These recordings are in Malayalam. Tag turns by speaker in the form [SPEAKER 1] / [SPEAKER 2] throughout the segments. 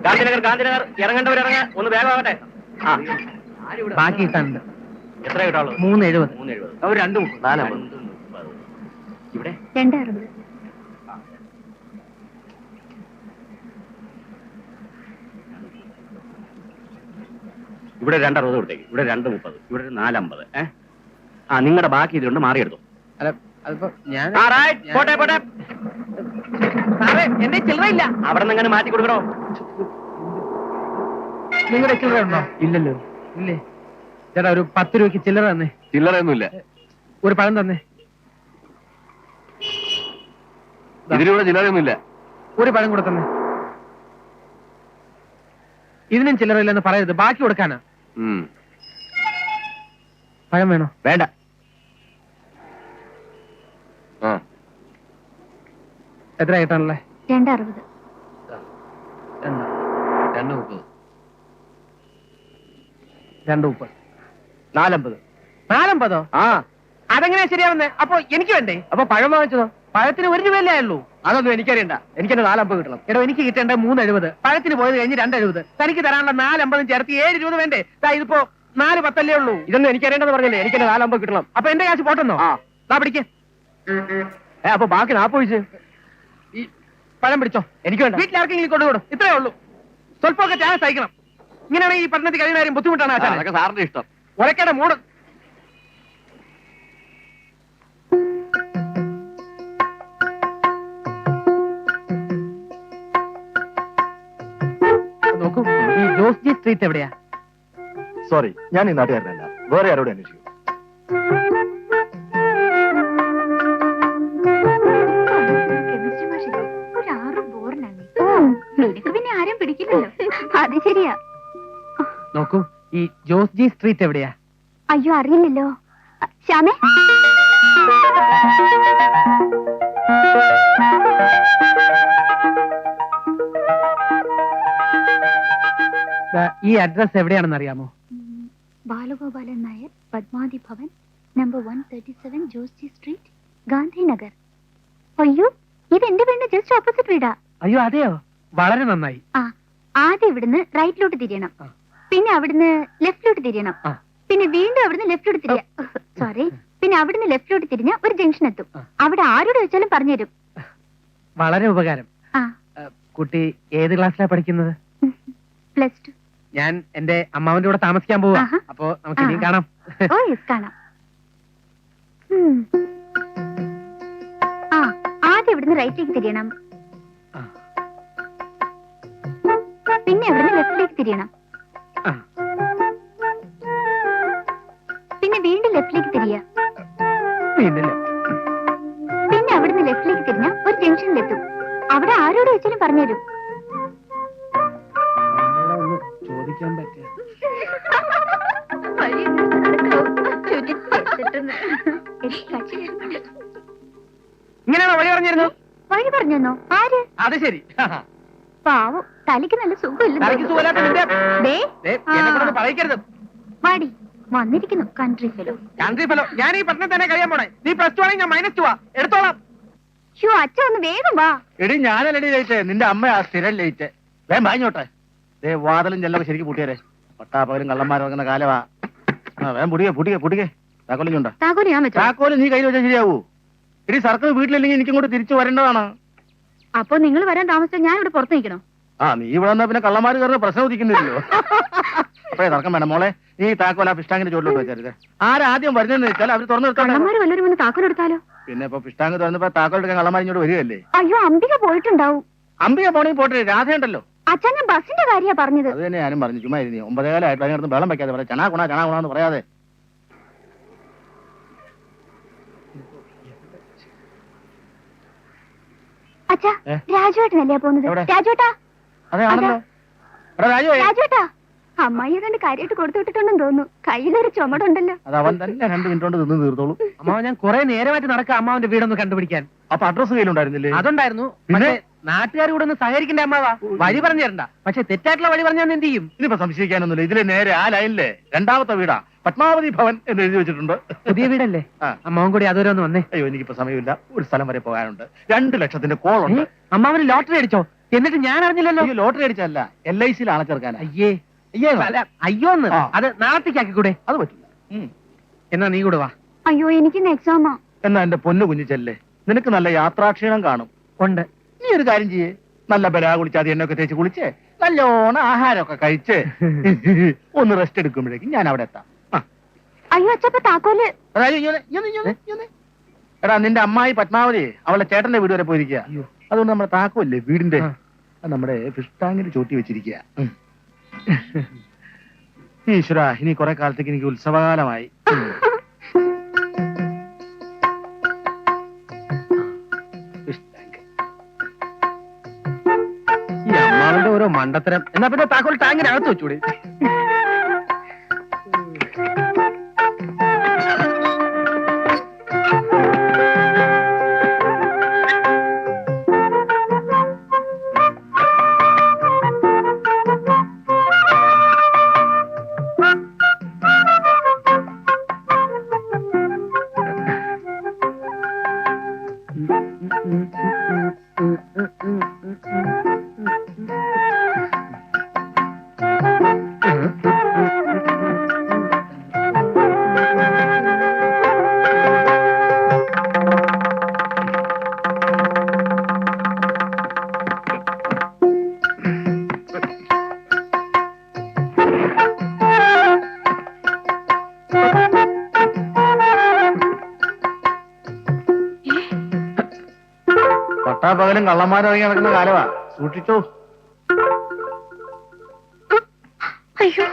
[SPEAKER 1] ഗാന്ധിനഗർ ഗാന്ധിനഗർ ഇറങ്ങേണ്ടവരിറങ്ങ ഒന്ന് വേഗമാകട്ടെ. ആ
[SPEAKER 2] ബാക്കി കിട്ടാനുണ്ട്.
[SPEAKER 1] എത്ര കിട്ടാളൂ?
[SPEAKER 2] 370.
[SPEAKER 1] 370.
[SPEAKER 2] അവർ 2
[SPEAKER 1] 450. ഇവിടെ
[SPEAKER 3] 260.
[SPEAKER 1] ഇവിടെ 260 കൊടുത്തേക്ക്. ഇവിടെ 230. ഇവിടെ 450. ആ നിങ്ങളുടെ ബാക്കി ഇതിലുണ്ട്, മാറിയെടുത്തു.
[SPEAKER 2] അല്ല അതിപ്പോ ഞാൻ
[SPEAKER 1] പോട്ടെ പോട്ടെ.
[SPEAKER 2] സാറേ എന്റെ ചില്ലറയില്ല.
[SPEAKER 1] അവിടെ നിന്ന് എങ്ങനെ മാറ്റി കൊടുക്കണോ?
[SPEAKER 2] നിങ്ങളുടെ ചില്ലറ ഉണ്ടോ?
[SPEAKER 1] ഇല്ലല്ലോ.
[SPEAKER 2] ഇല്ലേ ചേട്ടാ, ഒരു 10 രൂപയ്ക്ക് ചില്ലറ തന്നെ.
[SPEAKER 1] ചില്ലറയൊന്നുമില്ല.
[SPEAKER 2] ഒരു പഴം തന്നെ.
[SPEAKER 1] ഇതിലൂടെ ചില്ലറയൊന്നുമില്ല.
[SPEAKER 2] ഒരു പഴം കൂടെ തന്നെ. ഇതിനും ചില്ലറ ഇല്ലെന്ന് പറയരുത്, ബാക്കി കൊടുക്കാനാ. പഴം വേണോ?
[SPEAKER 1] വേണ്ട.
[SPEAKER 2] എത്ര ആയിട്ടാണല്ലേ?
[SPEAKER 3] 260.
[SPEAKER 2] 230. 450. 450?
[SPEAKER 1] ആ
[SPEAKER 2] അതെങ്ങനെയാ ശരിയാവുന്നേ? അപ്പൊ എനിക്ക് വേണ്ടേ?
[SPEAKER 1] അപ്പൊ പഴം വാങ്ങിച്ചതോ?
[SPEAKER 2] പഴത്തിന് 1 രൂപയല്ലേ ഉള്ളൂ.
[SPEAKER 1] അതൊന്നും എനിക്കറിയണ്ട. എനിക്കെന്നെ 450 കിട്ടണം.
[SPEAKER 2] എടോ, എനിക്ക് കിട്ടേണ്ട 370. പഴത്തിന് പോയത് കഴിഞ്ഞ് 270. തനിക്ക് തരാനുള്ള 450 ചേർത്ത് 7 രൂപ വേണ്ടേ? ഇതിപ്പോ 410 അല്ലേ ഉള്ളൂ.
[SPEAKER 1] ഇതൊന്നും എനിക്കറിയേണ്ടെന്ന് പറഞ്ഞില്ലേ? എനിക്കെന്നെ 450 കിട്ടണം.
[SPEAKER 2] അപ്പൊ എന്റെ കാശ് പോട്ടെന്നോ? ദാ പിടിക്ക്.
[SPEAKER 1] അപ്പൊ ബാക്കി 40
[SPEAKER 2] ഈ പഴം പിടിച്ചോ.
[SPEAKER 1] എനിക്ക് വേണ്ട.
[SPEAKER 2] വീട്ടിലാർക്കെങ്കിലും കൊണ്ടുകൊടും. ഇത്രേ ഉള്ളൂ. സ്വല്പമൊക്കെ ത്യാഗം സഹിക്കണം. ഇങ്ങനെയാണെങ്കിൽ ഈ പഠനത്തിൽ കഴിയുന്ന കാര്യം ബുദ്ധിമുട്ടാണ് ആശാനെ.
[SPEAKER 1] അതൊക്കെ സാറിന്റെ ഇഷ്ടം.
[SPEAKER 2] ഒരക്കയുടെ മൂട്. നോക്കൂ, ഈ ജോസ് ജി സ്ട്രീറ്റ് എവിടെയാ?
[SPEAKER 4] സോറി, ഞാൻ ഈ നാട്ടുകാരനല്ല, വേറെ ആരോട് അന്വേഷിക്കും.
[SPEAKER 3] പിന്നെ ആരും പിടിക്കില്ലല്ലോ. അത് ശരിയാ.
[SPEAKER 2] നോക്കൂ, ഈ ജോസ് ജി സ്ട്രീറ്റ് എവിടെയാ?
[SPEAKER 3] അയ്യോ, അറിയില്ലല്ലോ. ശ്യാമേ,
[SPEAKER 2] ഈ അഡ്രസ് എവിടെയാണെന്ന് അറിയാമോ?
[SPEAKER 3] Balagopalan Nair, Padmavathi Bhavan, number 137, Jose G street, Gandhinagar. അയ്യോ, ഇത് എന്റെ വീടിന്റെ ജസ്റ്റ് ഓപ്പോസിറ്റ് വീടാ.
[SPEAKER 2] അയ്യോ അതെയോ, വളരെ നന്നായി.
[SPEAKER 3] ആദ്യം ഇവിടുന്ന് റൈറ്റിലോട്ട് തിരിയണം, പിന്നെ അവിടുന്ന് ലെഫ്റ്റിലോട്ട് തിരിയണം, പിന്നെ വീണ്ടും അവിടുന്ന് ലെഫ്റ്റിലോട്ട് തിരിയാ. സോറി, പിന്നെ അവിടുന്ന് ലെഫ്റ്റിലോട്ട് തിരിഞ്ഞ ഒരു ജംഗ്ഷൻ എത്തും. അവിടെ ആരോട് വെച്ചാലും പറഞ്ഞുതരും.
[SPEAKER 2] വളരെ ഉപകാരം. കുട്ടി ഏത് ക്ലാസ്സിലാണ് പഠിക്കുന്നത്?
[SPEAKER 3] +2.
[SPEAKER 2] ഞാൻ എന്റെ അമ്മാവന്റെ കൂടെ താമസിക്കാൻ പോവാ. അപ്പൊ നമുക്ക് ഇനിയും കാണാം.
[SPEAKER 3] ഓ യെസ്, കാണാം. ആദ്യം ഇവിടുന്ന് റൈറ്റിലേക്ക് തിരിയണം, പിന്നെ ഇവിടുന്ന് ലെഫ്റ്റിലേക്ക് തിരിയണം, പിന്നെ വീണ്ടും ലെഫ്റ്റിലേക്ക് തിരിയാ, പിന്നെ അവിടുന്ന് ലെഫ്റ്റിലേക്ക് തിരിഞ്ഞ ഒരു ജംഗ്ഷനിലെത്തും. അവിടെ ആരോട് വെച്ചാലും പറഞ്ഞുതരും.
[SPEAKER 2] ചോദിക്കാൻ പറ്റിയ ഇങ്ങനെയാണോ വഴി പറഞ്ഞിരുന്നു?
[SPEAKER 3] വഴി പറഞ്ഞോ? ആര്?
[SPEAKER 2] അത് ശരി.
[SPEAKER 3] പാവം, തലയ്ക്ക് നല്ല സുഖമില്ല.
[SPEAKER 2] പറയിക്കരുത്.
[SPEAKER 3] വാടി, വന്നിരിക്കുന്നു കൺട്രി ഫെലോ.
[SPEAKER 2] Country fellow? ഞാൻ ഈ പട്ടണത്തിൽ തന്നെ കഴിയാൻ പോണേ. നീ +2 ആണെങ്കിൽ ഞാൻ -2 എടുത്തോളാം.
[SPEAKER 3] ഷോ, അച്ഛൻ ഒന്ന് വേഗം വാ.
[SPEAKER 4] എടി, ഞാനല്ലടി ലേറ്റ്, നിന്റെ അമ്മ ആ സ്ഥിരം ലേറ്റ്. വേഗം വാങ്ങിയോട്ടെ. വാതിലും ചെല്ലൊക്കെ ശരിക്കും പൂട്ടിയാലേ. പട്ടാപ്പകലും കള്ളന്മാർ വെക്കുന്ന കാലവാ. വേഗം പുടിക്കേ. താക്കോലിഞ്ഞുണ്ടോ?
[SPEAKER 3] താക്കോല് ഞാൻ വെച്ചോ.
[SPEAKER 4] താക്കോല് നീ കയ്യിൽ വെച്ചാൽ ശരിയാവൂ. എടി, സർക്കിൾ വീട്ടിലില്ലെങ്കിൽ എനിക്കും കൂടെ തിരിച്ചു വരേണ്ടതാണ്.
[SPEAKER 3] അപ്പൊ നിങ്ങൾ വരാൻ താമസിച്ചാൽ ഞാൻ ഇവിടെ പുറത്ത് നിൽക്കണോ?
[SPEAKER 4] നീ ഇവിടെ വന്നാ പിന്നെ കള്ളന്മാർ കയറുന്ന പ്രശ്നം ഉദിക്കുന്നില്ലല്ലോ. അപ്പഴേ തർക്കം വേണം മോളെ. നീ താക്കോൽ ആ പിഷ്ടാങ്ങിന്റെ ചോട്ടിലോട്ട് വെച്ചരുത്. ആരാദ്യം വരുന്നതെന്ന് വെച്ചാൽ അവർ തുറന്നു നിർത്തണം.
[SPEAKER 3] കള്ളന്മാര് വല്ലവരും വന്ന് താക്കോൽ എടുത്താലോ?
[SPEAKER 4] പിന്നെ ഇപ്പൊ പിഷ്ടാങ് തുറന്നപ്പോ താക്കോൽ എടുക്കാൻ കള്ളന്മാർ ഇങ്ങോട്ട് വരികയല്ലേ.
[SPEAKER 3] അയ്യോ, അംബിക പോയിട്ടുണ്ടാവും.
[SPEAKER 4] അംബിക പോണെങ്കിൽ പോട്ടെ, രാധയുണ്ടല്ലോ.
[SPEAKER 3] അച്ഛൻ, ഞാൻ ബസിന്റെ കാര്യ പറഞ്ഞത്.
[SPEAKER 4] അത് തന്നെ ഞാനും പറഞ്ഞു. ചുമ്മാ 9:15 ആയിട്ട് അതിനകത്ത് വെള്ളം വെക്കാതെ പറയാം. ചണാ ഗുണാന്ന് പറയാതെ.
[SPEAKER 3] അച്ഛാ, രാജുവേട്ടനല്ലേ പോകുന്നത്? രാജുവേട്ടാ.
[SPEAKER 4] അതെ, ആണല്ലോ.
[SPEAKER 3] രാജുവേട്ടാ, അമ്മായി ഏതാണ്ട് കാര്യമായിട്ട് കൊടുത്തു വിട്ടിട്ടുണ്ടെന്ന് തോന്നുന്നു. കയ്യിലൊരു ചുമടുണ്ടല്ലോ.
[SPEAKER 4] അത് അവൻ തന്നെ 2 മിനിറ്റ് കൊണ്ട് നിന്ന് തീർത്തോളൂ.
[SPEAKER 2] അമ്മാവൻ, ഞാൻ കുറെ നേരമായിട്ട് നടക്കാം അമ്മാവന്റെ വീടൊന്ന് കണ്ടുപിടിക്കാൻ.
[SPEAKER 4] അപ്പൊ അഡ്രസ് കയ്യിലുണ്ടായിരുന്നില്ലേ?
[SPEAKER 2] അതുണ്ടായിരുന്നു. പിന്നെ നാട്ടുകാർ കൂടെ ഒന്ന് സഹകരിക്കണ്ടേ അമ്മാവാ? വഴി പറഞ്ഞു തരണ്ട. പക്ഷെ തെറ്റായിട്ടുള്ള വഴി പറഞ്ഞാൽ എന്ത് ചെയ്യും?
[SPEAKER 4] ഇനിയിപ്പോ സംശയിക്കാനൊന്നുമില്ല. ഇതിലെ നേരെ ആ ലൈനിലെ 2ാമത്തെ വീടാ. പത്മാവതി ഭവൻ എന്ന് എഴുതി വെച്ചിട്ടുണ്ട്.
[SPEAKER 2] പുതിയ വീടല്ലേ? അമ്മാവൻ കൂടി അതുവരെ ഒന്ന് വന്നേ.
[SPEAKER 4] അയ്യോ, എനിക്കിപ്പോ സമയമില്ല. ഒരു സ്ഥലം വരെ പോകാനുണ്ട്. 2 ലക്ഷത്തിന്റെ കോളുണ്ട്.
[SPEAKER 2] അമ്മാവന് ലോട്ടറി അടിച്ചോ? എന്നിട്ട് ഞാൻ അറിഞ്ഞില്ലല്ലോ.
[SPEAKER 4] ഈ ലോട്ടറി അടിച്ചല്ല, LIC ആളെ ചേർക്കാനാ.
[SPEAKER 2] അയ്യേ
[SPEAKER 4] അയ്യേ
[SPEAKER 2] അല്ല, അയ്യോന്ന്
[SPEAKER 4] ആ.
[SPEAKER 2] അത് നാളത്തേക്കാക്കി കൂടെ.
[SPEAKER 4] അത് പറ്റില്ല.
[SPEAKER 2] എന്നാ നീ കൂടെ വാ.
[SPEAKER 3] അയ്യോ എനിക്കിന്ന് എക്സാമാ.
[SPEAKER 4] എന്നാ എന്റെ പൊന്നു കുഞ്ഞിച്ചല്ലേ, നിനക്ക് നല്ല യാത്രാക്ഷീണം കാണും.
[SPEAKER 2] ഉണ്ട്.
[SPEAKER 4] നീ ഒരു കാര്യം ചെയ്യേ, നല്ല ബലാ കുളിച്ച് അത് എണ്ണൊക്കെ തേച്ച് കുളിച്ച് നല്ലോണം ആഹാരമൊക്കെ കഴിച്ച് ഒന്ന് റെസ്റ്റ് എടുക്കുമ്പോഴേക്കും ഞാൻ അവിടെ എത്താം.
[SPEAKER 3] അയ്യോ അച്ഛപ്പ താക്കോല്.
[SPEAKER 4] അതായത് എടാ, നിന്റെ അമ്മായി പത്മാവതി അവളെ ചേട്ടന്റെ വീട് വരെ പോയിരിക്കുക. അതുകൊണ്ട് നമ്മുടെ താക്കോല്ലേ വീടിന്റെ, അത് നമ്മുടെ ഫിഷ് ടാങ്കിന് ചോട്ടി വെച്ചിരിക്കുക. ഈശ്വര, ഇനി കുറെ കാലത്തേക്ക് എനിക്ക് ഉത്സവകാലമായി. Fish tank.
[SPEAKER 2] ഈ അമ്മാവന്റെ ഓരോ മണ്ടത്തരം. എന്നാ പിന്നെ താക്കോൽ ടാങ്കിനകത്ത് വെച്ചൂടെ?
[SPEAKER 4] പട്ടാപ്പകലും കള്ളന്മാരിറങ്ങി നടക്കുന്ന കാലവാ, സൂക്ഷിച്ചോ.
[SPEAKER 3] അയ്യോ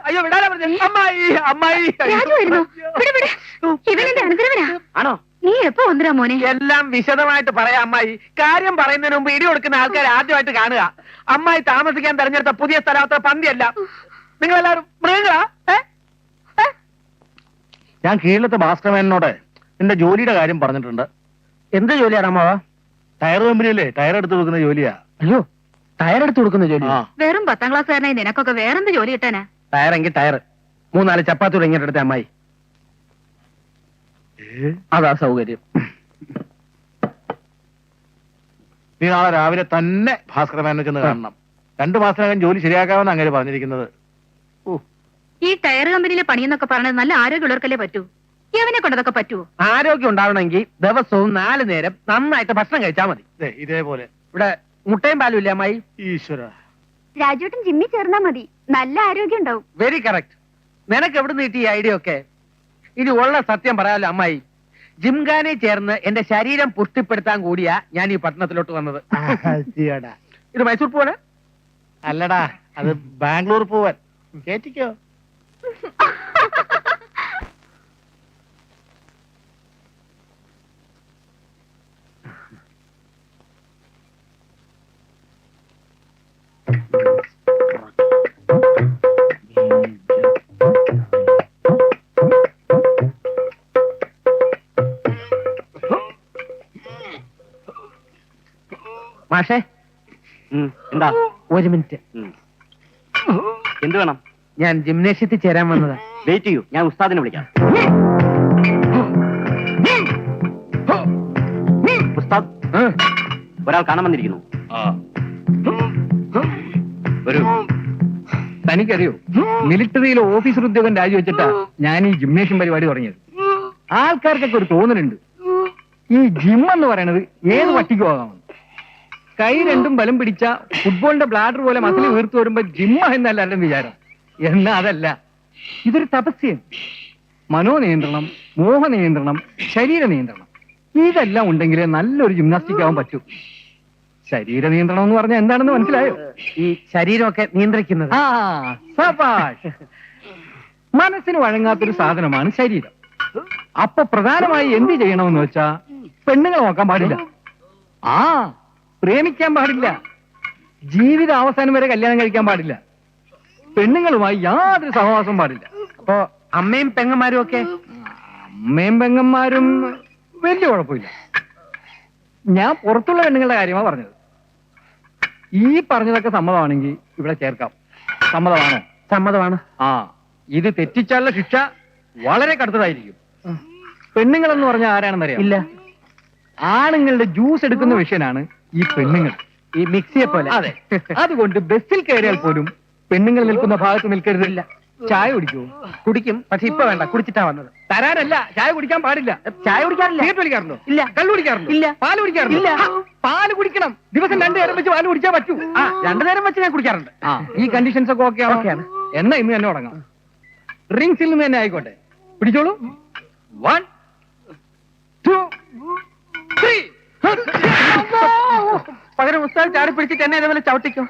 [SPEAKER 2] അയ്യോ വിടാനാ പറഞ്ഞ. അമ്മായി അമ്മായി.
[SPEAKER 3] രാജു വരുന്നു. വിട് വിട്. ഇവനെന്റെ അനുഗ്രഹനാ.
[SPEAKER 2] ആണോ?
[SPEAKER 3] നീ എപ്പോ വന്നിരാ മോനെ?
[SPEAKER 2] എല്ലാം വിശദമായിട്ട് പറയാം അമ്മായി. കാര്യം പറയുന്നതിന് മുമ്പ് ഇടി കൊടുക്കുന്ന ആൾക്കാരെ ആദ്യമായിട്ട് കാണുക. അമ്മായി താമസിക്കാൻ തെരഞ്ഞെടുത്ത പുതിയ സ്ഥലം അത്ര പന്തിയല്ല. നിങ്ങളെല്ലാവരും മൃഗങ്ങളാ?
[SPEAKER 4] ഞാൻ കീഴിലത്തെ ഭാസ്കരനോട് നിന്റെ ജോലിയുടെ കാര്യം പറഞ്ഞിട്ടുണ്ട്.
[SPEAKER 2] എന്ത് ജോലിയാണ് അമ്മാവ?
[SPEAKER 4] ടയർ കമ്പനിയല്ലേ, ടയർ എടുത്ത് കൊടുക്കുന്ന ജോലിയാ.
[SPEAKER 2] അയ്യോ, ടയർ എടുത്ത് കൊടുക്കുന്ന ജോലി?
[SPEAKER 3] വെറും 10ാം ക്ലാസ്സുകാരനായി നിനക്കൊക്കെ വേറെന്ത് ജോലി കിട്ടാനാ?
[SPEAKER 2] ടയറെങ്കിൽ ടയർ. 3-4 ചപ്പാത്തി തുടങ്ങിയിട്ട് എടുത്ത അമ്മായി. അതാ സൗകര്യം.
[SPEAKER 4] നീ നാളെ രാവിലെ തന്നെ ഭാസ്കരനെ ചെന്ന് കാണണം. 2 മാസത്തിനകം ജോലി ശരിയാക്കാമെന്ന് അങ്ങനെ പറഞ്ഞിരിക്കുന്നത്.
[SPEAKER 3] ഈ ടയർ കമ്പനിയിലെ പണിയെന്നൊക്കെ പറഞ്ഞത് നല്ല ആരോഗ്യമുള്ളവർക്കല്ലേ പറ്റൂ. എവനെ കൊണ്ടതൊക്കെ പറ്റുമോ?
[SPEAKER 2] ആരോഗ്യം ഉണ്ടാവണമെങ്കിൽ ദിവസവും 4 നേരം നന്നായിട്ട് ഭക്ഷണം കഴിച്ചാൽ മതി.
[SPEAKER 4] ഇതേപോലെ
[SPEAKER 2] ഇവിടെ മുട്ടയും പാലും ഇല്ലേ അമ്മായി?
[SPEAKER 4] ഈശ്വര,
[SPEAKER 3] രാജുവേട്ടൻ ജിമ്മിൽ ചേർന്നാ മതി, നല്ല ആരോഗ്യം ഉണ്ടാവും.
[SPEAKER 2] Very correct. നിനക്ക് എവിടെ നിന്ന് കിട്ടിയ ഐഡിയ ഒക്കെ? ഇനി ഉള്ള സത്യം പറയാലോ അമ്മായി, ജിംഖാനെ ചേർന്ന് എന്റെ ശരീരം പുഷ്ടിപ്പെടുത്താൻ കൂടിയാ ഞാൻ ഈ പട്ടണത്തിലോട്ട് വന്നത്. ഇത് മൈസൂർ പോവാണ്?
[SPEAKER 4] അല്ലടാ, അത് ബാംഗ്ലൂർ പോവാൻ. കേറ്റിക്കോ.
[SPEAKER 2] മാഷേ,
[SPEAKER 1] എന്താ?
[SPEAKER 2] 1 മിനിറ്റ്.
[SPEAKER 1] എന്ത് വേണം?
[SPEAKER 2] ഞാൻ ജിംനേഷ്യത്തിൽ ചേരാൻ വന്നതാ.
[SPEAKER 1] വെയിറ്റ് ചെയ്യൂ, ഞാൻ ഉസ്താദിനെ വിളിക്കാം. ഉസ്താദ്, ഒരാൾ കാണാൻ വന്നിരിക്കുന്നു. വരൂ.
[SPEAKER 5] തനിക്കറിയോ, മിലിറ്ററിയിലെ ഓഫീസർ ഉദ്യോഗം രാജിവെച്ചിട്ടാ ഞാൻ ഈ ജിംനേഷ്യം പരിപാടി തുടങ്ങിയത്. ആൾക്കാർക്കൊക്കെ ഒരു തോന്നലുണ്ട്, ഈ ജിം എന്ന് പറയണത് ഏത് പട്ടിക്കും ആകാമെന്ന്. കൈ രണ്ടും ബലം പിടിച്ച ഫുട്ബോളിന്റെ ബ്ലാഡർ പോലെ മസിൽ വീർത്തു വരുമ്പോ ജിമ്മ എന്നല്ല എല്ലാവരുടെയും വിചാരം. എന്നാ അതല്ല, ഇതൊരു തപസ്യം. മനോനിയന്ത്രണം, മോഹനിയന്ത്രണം, ശരീര നിയന്ത്രണം, ഇതെല്ലാം ഉണ്ടെങ്കിലേ നല്ലൊരു ജിംനാസ്റ്റിക് ആവാൻ പറ്റൂ. ശരീര നിയന്ത്രണം എന്ന് പറഞ്ഞാൽ എന്താണെന്ന് മനസ്സിലായോ?
[SPEAKER 2] ഈ ശരീരമൊക്കെ നിയന്ത്രിക്കുന്നത്.
[SPEAKER 5] ആ, സബാഷ്. മനസ്സിന് വഴങ്ങാത്തൊരു സാധനമാണ് ശരീരം. അപ്പൊ പ്രധാനമായി എന്ത് ചെയ്യണമെന്ന് വെച്ചാ പെണ്ണുങ്ങളെ നോക്കാൻ പാടില്ല. ആ, പ്രേമിക്കാൻ പാടില്ല, ജീവിത അവസാനം വരെ കല്യാണം കഴിക്കാൻ പാടില്ല, പെണ്ണുങ്ങളുമായി യാതൊരു സഹവാസം പാടില്ല.
[SPEAKER 2] അപ്പോ അമ്മയും പെങ്ങന്മാരും ഒക്കെ
[SPEAKER 5] അമ്മയും പെങ്ങന്മാരും വലിയ കുഴപ്പമില്ല. ഞാൻ പുറത്തുള്ള പെണ്ണുങ്ങളുടെ കാര്യമാണ് പറഞ്ഞത്. ഈ പറഞ്ഞതൊക്കെ സമ്മതമാണെങ്കിൽ ഇവിടെ ചേർക്കാം. സമ്മതമാണോ?
[SPEAKER 2] സമ്മതമാണ്.
[SPEAKER 5] ആ, ഇത് തെറ്റിച്ചാലുള്ള ശിക്ഷ വളരെ കടുത്തതായിരിക്കും. പെണ്ണുങ്ങളെന്ന് പറഞ്ഞാൽ ആരാണെന്നറിയാം?
[SPEAKER 2] ഇല്ല.
[SPEAKER 5] ആണുങ്ങളുടെ ജ്യൂസ് എടുക്കുന്ന വിഷയനാണ് ഈ പെണ്ണുങ്ങൾ.
[SPEAKER 2] ഈ മിക്സിയെ പോലെ.
[SPEAKER 5] അതെ. അതുകൊണ്ട് ബസ്സിൽ കയറിയാൽ പോലും പെണ്ണുങ്ങൾ നിൽക്കുന്ന ഭാഗത്ത് നിൽക്കരുതില്ല. ചായ കുടിക്കുമോ?
[SPEAKER 2] കുടിക്കും, പക്ഷെ ഇപ്പൊ വേണ്ട, കുടിച്ചിട്ടാ വന്നത്.
[SPEAKER 5] തരാനല്ല, ചായ കുടിക്കാൻ പാടില്ല.
[SPEAKER 2] ചായ കുടിക്കാറില്ല.
[SPEAKER 5] സിഗരറ്റ് വലിക്കാറുണ്ടോ?
[SPEAKER 2] ഇല്ല.
[SPEAKER 5] കള്ളു കുടിക്കാറുണ്ടോ?
[SPEAKER 2] ഇല്ല.
[SPEAKER 5] പാല് കുടിക്കാറുണ്ടോ?
[SPEAKER 2] ഇല്ല.
[SPEAKER 5] പാല് കുടിക്കണം. ദിവസം 2 നേരം വെച്ച് പാല് കുടിച്ചാൽ പറ്റൂ.
[SPEAKER 2] ആ, 2 നേരം വെച്ച് ഞാൻ കുടിക്കാറുണ്ട്.
[SPEAKER 5] ആ, ഈ കണ്ടീഷൻസ് ഒക്കെ ഓക്കെയാണ്.
[SPEAKER 2] ഓക്കെയാണ്.
[SPEAKER 5] എന്നാ ഇന്ന് തന്നെ തുടങ്ങാം. ഡ്രിങ്ക്സിൽ നിന്ന് തന്നെ ആയിക്കോട്ടെ. പിടിച്ചോളൂ. 1 2 3.
[SPEAKER 2] പകരം ഉസ്താദ് ചാടി പിടിച്ചിട്ട് എന്നെ ഇതേപോലെ ചവിട്ടിക്കും.